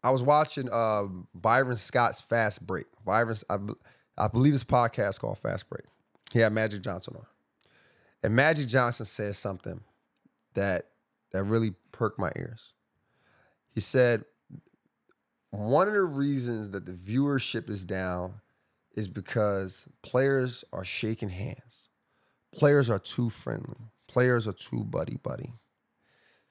I was watching Byron Scott's Fast Break. I believe his podcast called Fast Break. He had Magic Johnson on. And Magic Johnson said something that really perked my ears. He said, one of the reasons that the viewership is down is because players are shaking hands. Players are too friendly. Players are too buddy-buddy.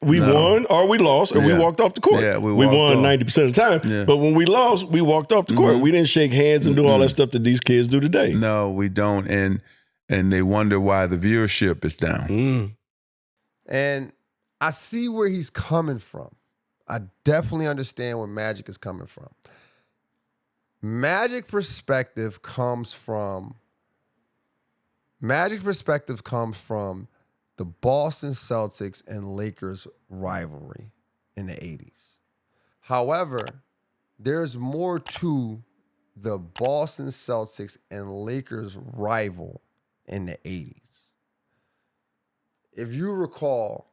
We won or we lost or we walked off the court. Yeah, we won off. 90% of the time. Yeah. But when we lost, we walked off the court. We didn't shake hands and do all that stuff that these kids do today. No, we don't. And they wonder why the viewership is down. And I see where he's coming from. I definitely understand where Magic is coming from. Magic perspective comes from the Boston Celtics and Lakers rivalry in the 80s. However, there's more to the Boston Celtics and Lakers rival in the 80s. If you recall,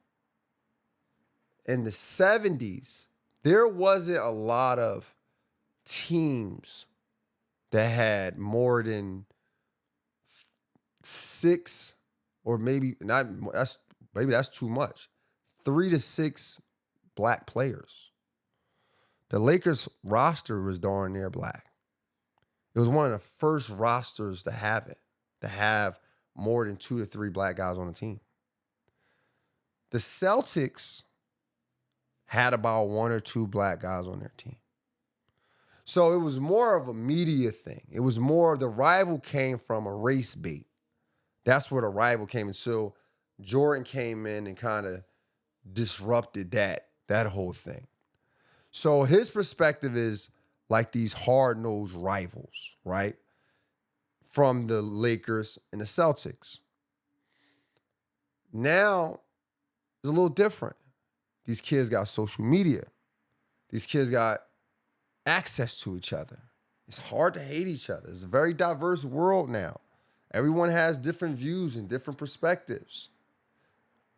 in the 70s, there wasn't a lot of teams that had more than 6 or maybe that's too much. 3 to 6 black players. The Lakers roster was darn near black. It was one of the first rosters to have more than 2 to 3 black guys on the team. The Celtics had about 1 or 2 black guys on their team. So it was more of a media thing. It was more, the rival came from a race bait. That's where the rival came in. So Jordan came in and kind of disrupted that whole thing. So his perspective is like these hard-nosed rivals, right? From the Lakers and the Celtics. Now, it's a little different. These kids got social media. These kids got access to each other. It's hard to hate each other. It's a very diverse world now. Everyone has different views and different perspectives.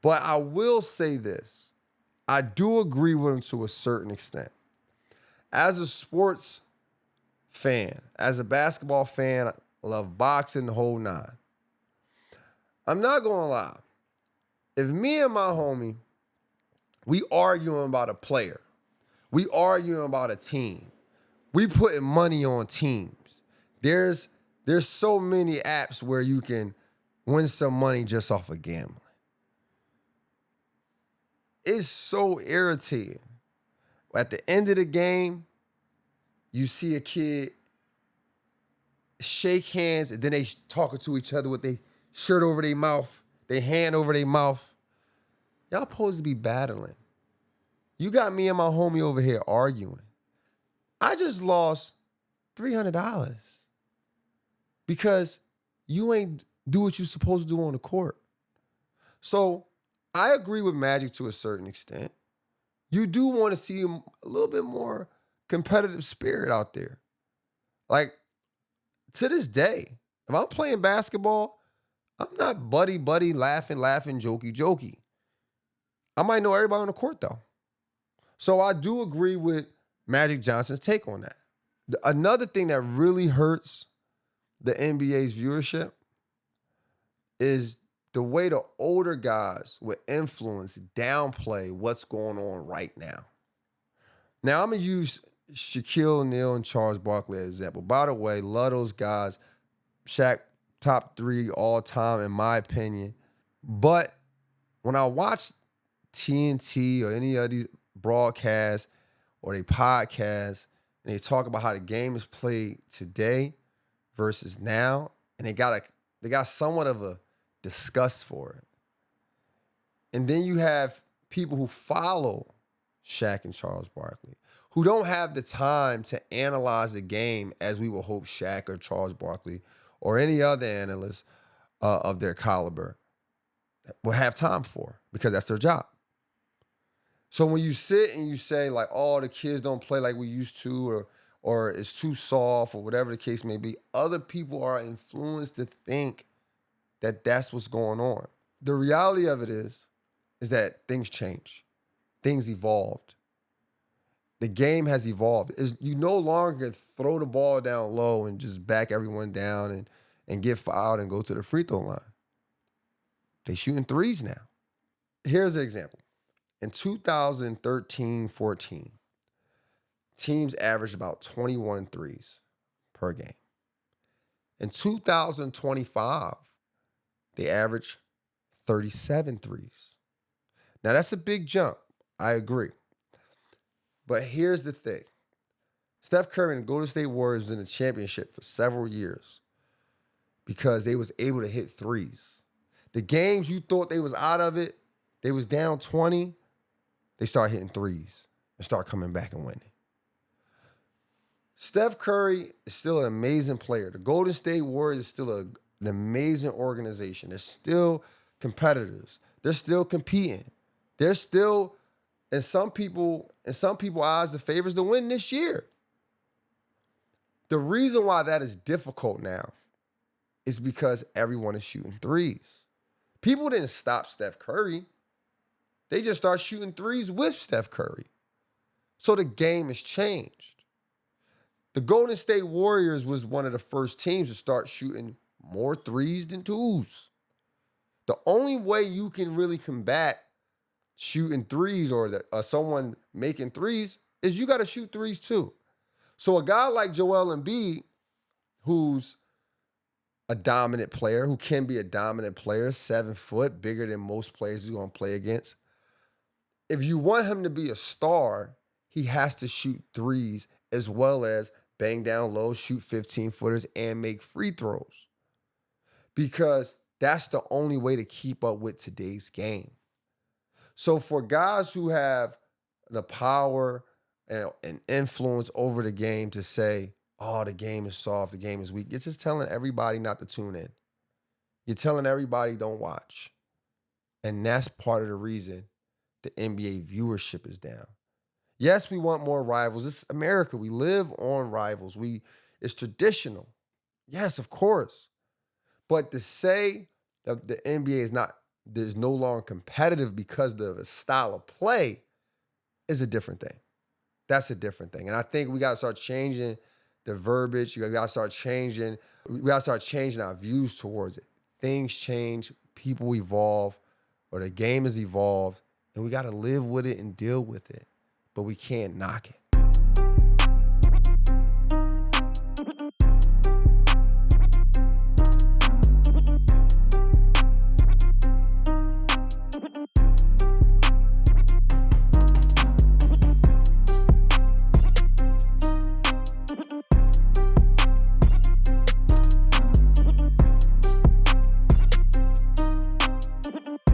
But I will say this. I do agree with him to a certain extent. As a sports fan, as a basketball fan, I love boxing, the whole nine. I'm not going to lie. If me and my homie, we arguing about a player, we arguing about a team, we putting money on teams. There's so many apps where you can win some money just off of gambling. It's so irritating. At the end of the game, you see a kid shake hands and then they talking to each other with their shirt over their mouth, their hand over their mouth. Y'all supposed to be battling. You got me and my homie over here arguing. I just lost $300 because you ain't do what you're supposed to do on the court. So I agree with Magic to a certain extent. You do want to see a little bit more competitive spirit out there. Like, to this day, if I'm playing basketball, I'm not buddy, laughing, jokey. I might know everybody on the court, though. So I do agree with Magic Johnson's take on that. Another thing that really hurts the NBA's viewership is the way the older guys with influence downplay what's going on right now. Now, I'm going to use Shaquille O'Neal and Charles Barkley as an example. By the way, love those guys. Shaq, top 3 all time, in my opinion. But when I watch TNT or any of these broadcasts or they podcasts and they talk about how the game is played today versus now, and they got somewhat of a disgust for it. And then you have people who follow Shaq and Charles Barkley who don't have the time to analyze the game as we would hope Shaq or Charles Barkley or any other analyst of their caliber will have time for, because that's their job. So when you sit and you say like, oh, the kids don't play like we used to, or it's too soft, or whatever the case may be, other people are influenced to think that that's what's going on. The reality of it is that things change. Things evolved. The game has evolved. You no longer throw the ball down low and just back everyone down and get fouled and go to the free throw line. They shooting threes now. Here's an example. In 2013-14, teams averaged about 21 threes per game. In 2025, they average 37 threes. Now, that's a big jump. I agree. But here's the thing. Steph Curry and the Golden State Warriors was in the championship for several years because they was able to hit threes. The games you thought they was out of it, they was down 20, they start hitting threes and start coming back and winning. Steph Curry is still an amazing player. The Golden State Warriors is still an amazing organization. They're still competitors. They're still competing. They're still, in some people's eyes, the favorites to win this year. The reason why that is difficult now is because everyone is shooting threes. People didn't stop Steph Curry. They just start shooting threes with Steph Curry. So the game has changed. The Golden State Warriors was one of the first teams to start shooting more threes than twos. The only way you can really combat shooting threes or someone making threes is you got to shoot threes too. So a guy like Joel Embiid, who's a dominant player, who can be a dominant player, 7 foot, bigger than most players he's going to play against. If you want him to be a star, he has to shoot threes as well as bang down low, shoot 15-footers, and make free throws. Because that's the only way to keep up with today's game. So for guys who have the power and influence over the game to say, oh, the game is soft, the game is weak, you're just telling everybody not to tune in. You're telling everybody don't watch. And that's part of the reason the NBA viewership is down. Yes, we want more rivals. It's America. We live on rivals. It's traditional. Yes, of course. But to say that the NBA is no longer competitive because of the style of play is a different thing. That's a different thing. And I think we got to start changing the verbiage. We got to start changing our views towards it. Things change, people evolve, or the game has evolved, and we got to live with it and deal with it. But we can't knock it.